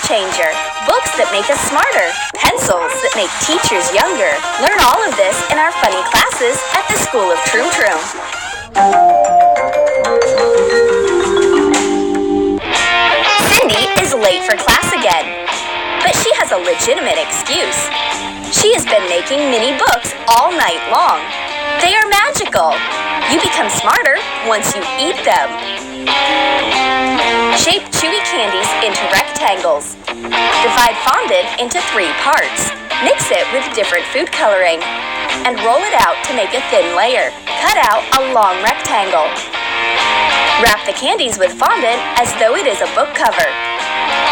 changer, books that make us smarter, pencils that make teachers younger. Learn all of this in our funny classes at the School of Troom Troom. Cindy is late for class again, but she has a legitimate excuse. She has been making mini books all night long. They are magical. You become smarter once you eat them. Shape chewy candies into rectangles. Divide fondant into 3 parts. Mix it with different food coloring. And roll it out to make a thin layer. Cut out a long rectangle. Wrap the candies with fondant as though it is a book cover.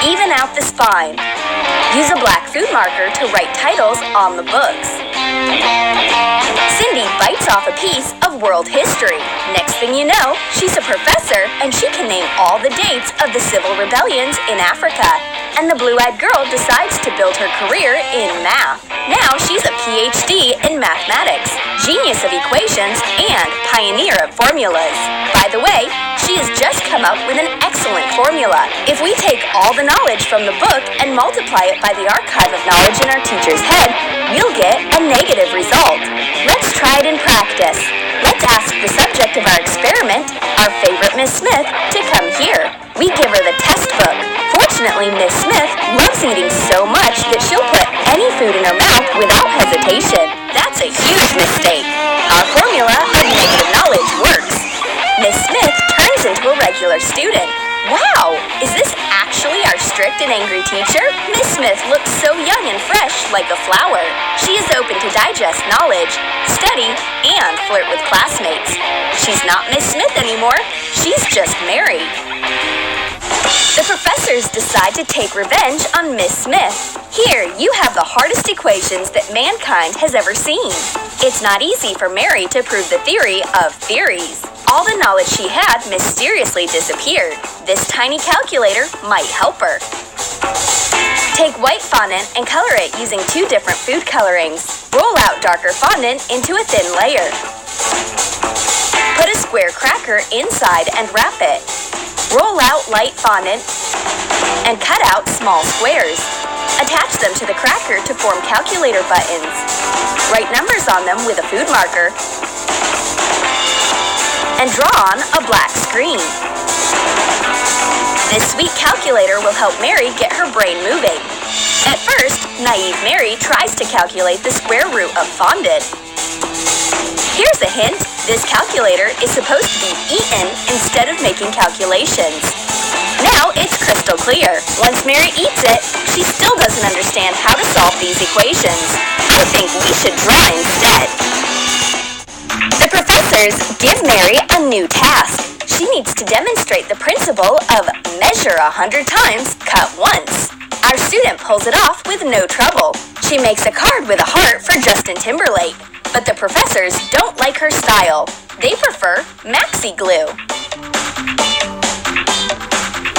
Even out the spine. Use a black food marker to write titles on the books. Cindy bites off a piece of world history. Next thing you know, she's a professor and she can name all the dates of the civil rebellions in Africa. And the blue-eyed girl decides to build her career in math. Now she's a PhD in mathematics, genius of equations, and pioneer of formulas. By the way, she has just come up with an excellent formula. If we take all the knowledge from the book and multiply it by the archive of knowledge in our teacher's head, we'll get a negative result. Let's try it in practice. Let's ask the subject of our experiment, our favorite Miss Smith, to come here. We give her the test book. Fortunately, Miss Smith loves eating so much that she'll put any food in her mouth without hesitation. That's a huge mistake. Our formula of negative knowledge works. Miss Smith turns into a regular student. Wow! Is this actually our strict and angry teacher? Miss Smith looks so young and fresh, like a flower. She is open to digest knowledge, study, and flirt with classmates. She's not Miss Smith anymore. She's just Mary. The professors decide to take revenge on Miss Smith. Here, you have the hardest equations that mankind has ever seen. It's not easy for Mary to prove the theory of theories. All the knowledge she had mysteriously disappeared. This tiny calculator might help her. Take white fondant and color it using 2 different food colorings. Roll out darker fondant into a thin layer. Put a square cracker inside and wrap it. Roll out light fondant and cut out small squares. Attach them to the cracker to form calculator buttons. Write numbers on them with a food marker and draw on a black screen. This sweet calculator will help Mary get her brain moving. At first, naive Mary tries to calculate the square root of fondant. Here's a hint. This calculator is supposed to be eaten instead of making calculations. Now it's crystal clear. Once Mary eats it, she still doesn't understand how to solve these equations. I think we should draw instead. The professors give Mary a new task. She needs to demonstrate the principle of measure 100 times, cut once. Our student pulls it off with no trouble. She makes a card with a heart for Justin Timberlake. But the professors don't like her style. They prefer maxi glue.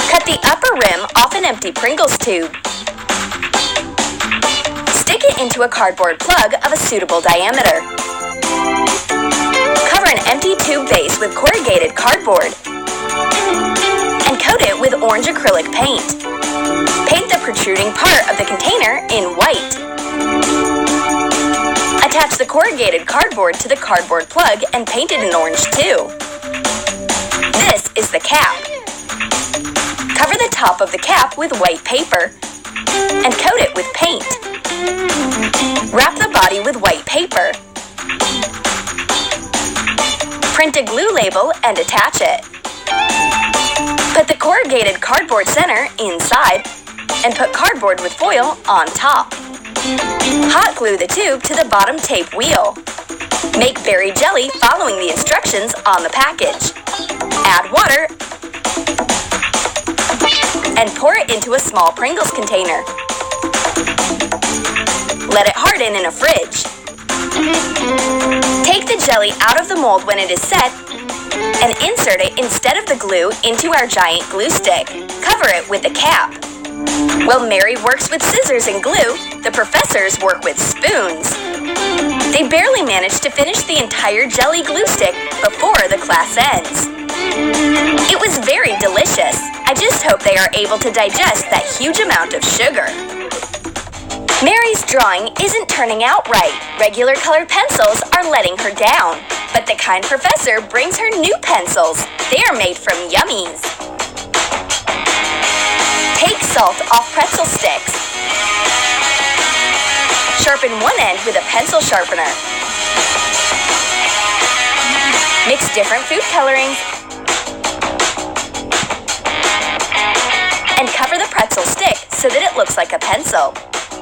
Cut the upper rim off an empty Pringles tube. Stick it into a cardboard plug of a suitable diameter. Cover an empty tube base with corrugated cardboard and coat it with orange acrylic paint. Paint the protruding part of the container in white. Attach the corrugated cardboard to the cardboard plug and paint it in orange too. This is the cap. Cover the top of the cap with white paper and coat it with paint. Wrap the body with white paper. Print a glue label and attach it. Put the corrugated cardboard center inside and put cardboard with foil on top. Hot glue the tube to the bottom tape wheel. Make berry jelly following the instructions on the package. Add water and pour it into a small Pringles container. Let it harden in a fridge. Take the jelly out of the mold when it is set and insert it instead of the glue into our giant glue stick. Cover it with a cap. While Mary works with scissors and glue, the professors work with spoons. They barely manage to finish the entire jelly glue stick before the class ends. It was very delicious. I I just hope they are able to digest that huge amount of sugar. Mary's drawing isn't turning out right. Regular colored pencils are letting her down. But the kind professor brings her new pencils. They are made from yummies. Take salt off pretzel sticks. Sharpen one end with a pencil sharpener. Mix different food colorings. And cover the pretzel stick so that it looks like a pencil.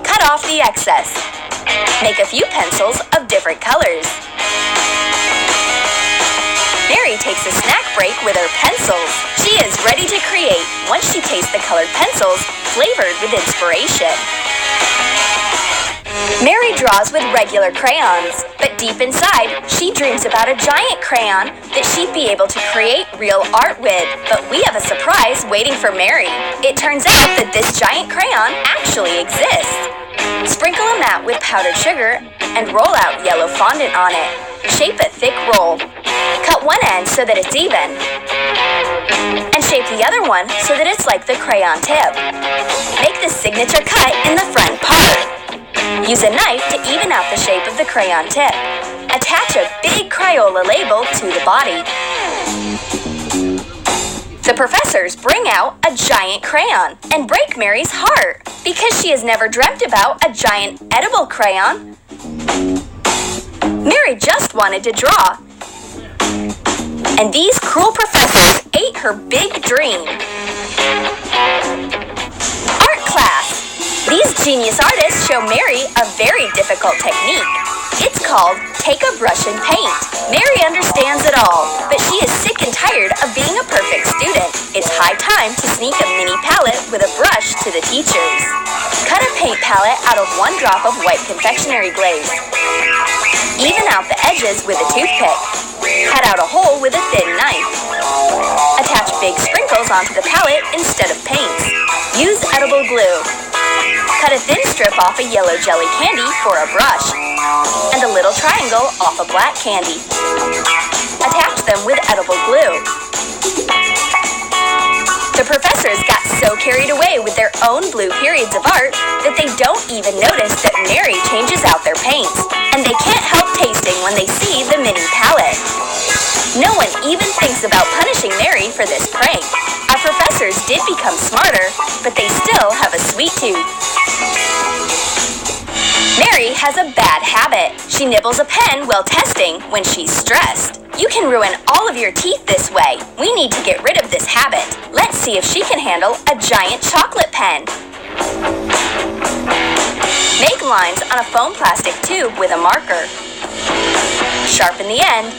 Cut off the excess. Make a few pencils of different colors. Mary takes a snack break with her pencils. She is ready to create once she tastes the colored pencils flavored with inspiration. Mary draws with regular crayons, but deep inside, she dreams about a giant crayon that she'd be able to create real art with. But we have a surprise waiting for Mary. It turns out that this giant crayon actually exists. Sprinkle a mat with powdered sugar and roll out yellow fondant on it. Shape a thick roll. Cut one end so that it's even. And shape the other one so that it's like the crayon tip. Make the signature cut in the front part. Use a knife to even out the shape of the crayon tip. Attach a big Crayola label to the body. The professors bring out a giant crayon and break Mary's heart because she has never dreamt about a giant edible crayon. Mary just wanted to draw. And these cruel professors ate her big dream. Art class. These genius artists show Mary a very difficult technique. It's called take a brush and paint. Mary understands it all, but she is sick and tired of being a perfect student. It's high time to sneak a mini palette with a brush to the teachers. Cut a paint palette out of one drop of white confectionery glaze. Even out the edges with a toothpick. Cut out a hole with a thin knife. Attach big sprinkles onto the palette instead of paints. Use edible glue. Cut a thin strip off a yellow jelly candy for a brush, and a little triangle off a black candy. Attach them with edible glue. The professors got so carried away with their own blue periods of art that they don't even notice that Mary changes out their paints, and they can't help tasting when they see the mini palette. No one even thinks about punishing Mary for this prank. Our professors did become smarter, but they still have a sweet tooth. Mary has a bad habit. She nibbles a pen while testing when she's stressed. You can ruin all of your teeth this way. We need to get rid of this habit. Let's see if she can handle a giant chocolate pen. Make lines on a foam plastic tube with a marker. Sharpen the end.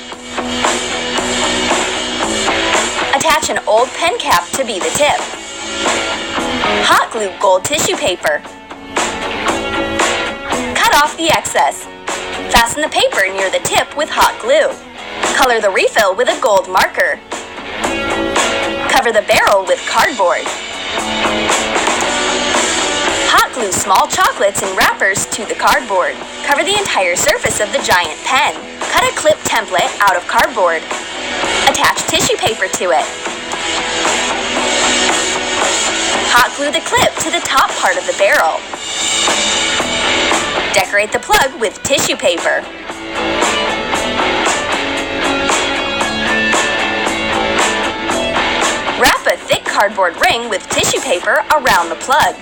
Attach an old pen cap to be the tip. Hot glue gold tissue paper. Cut off the excess. Fasten the paper near the tip with hot glue. Color the refill with a gold marker. Cover the barrel with cardboard. Hot glue small chocolates in wrappers to the cardboard. Cover the entire surface of the giant pen. Cut a clip template out of cardboard. Attach tissue paper to it. Hot glue the clip to the top part of the barrel. Decorate the plug with tissue paper. Wrap a thick cardboard ring with tissue paper around the plug.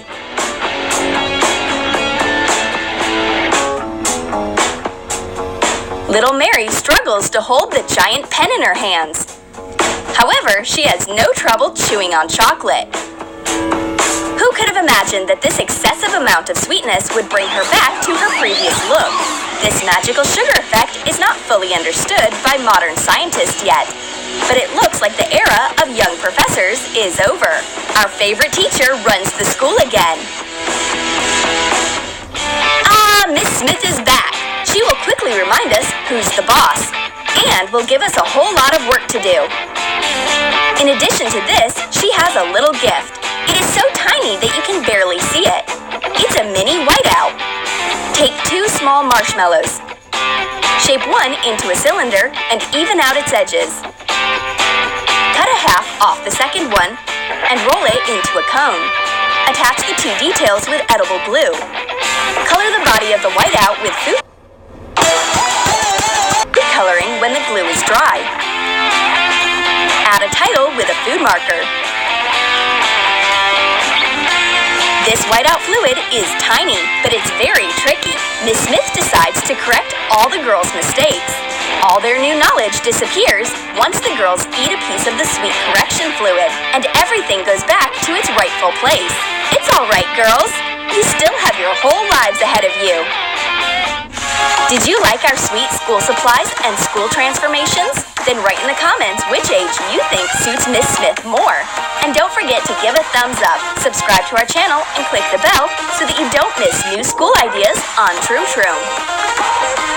Little Mary struggles to hold the giant pen in her hands. However, she has no trouble chewing on chocolate. Who could have imagined that this excessive amount of sweetness would bring her back to her previous look? This magical sugar effect is not fully understood by modern scientists yet, but it looks like the era of young professors is over. Our favorite teacher runs the school again. Miss Smith is back. She will quickly remind us who's the boss, and will give us a whole lot of work to do. In addition to this, she has a little gift. It is so tiny that you can barely see it. It's a mini whiteout. Take 2 small marshmallows. Shape one into a cylinder and even out its edges. Cut a half off the second one and roll it into a cone. Attach the two details with edible glue. Color the body of the whiteout with food coloring when the glue is dry. Add a title with a food marker. This whiteout fluid is tiny, but it's very tricky. Miss Smith decides to correct all the girls' mistakes. All their new knowledge disappears once the girls eat a piece of the sweet correction fluid, and everything goes back to its rightful place. It's all right, girls. You still have your whole lives ahead of you. Did you like our sweet school supplies and school transformations? Then write in the comments which age you think suits Miss Smith more. And don't forget to give a thumbs up, subscribe to our channel, and click the bell so that you don't miss new school ideas on Troom Troom.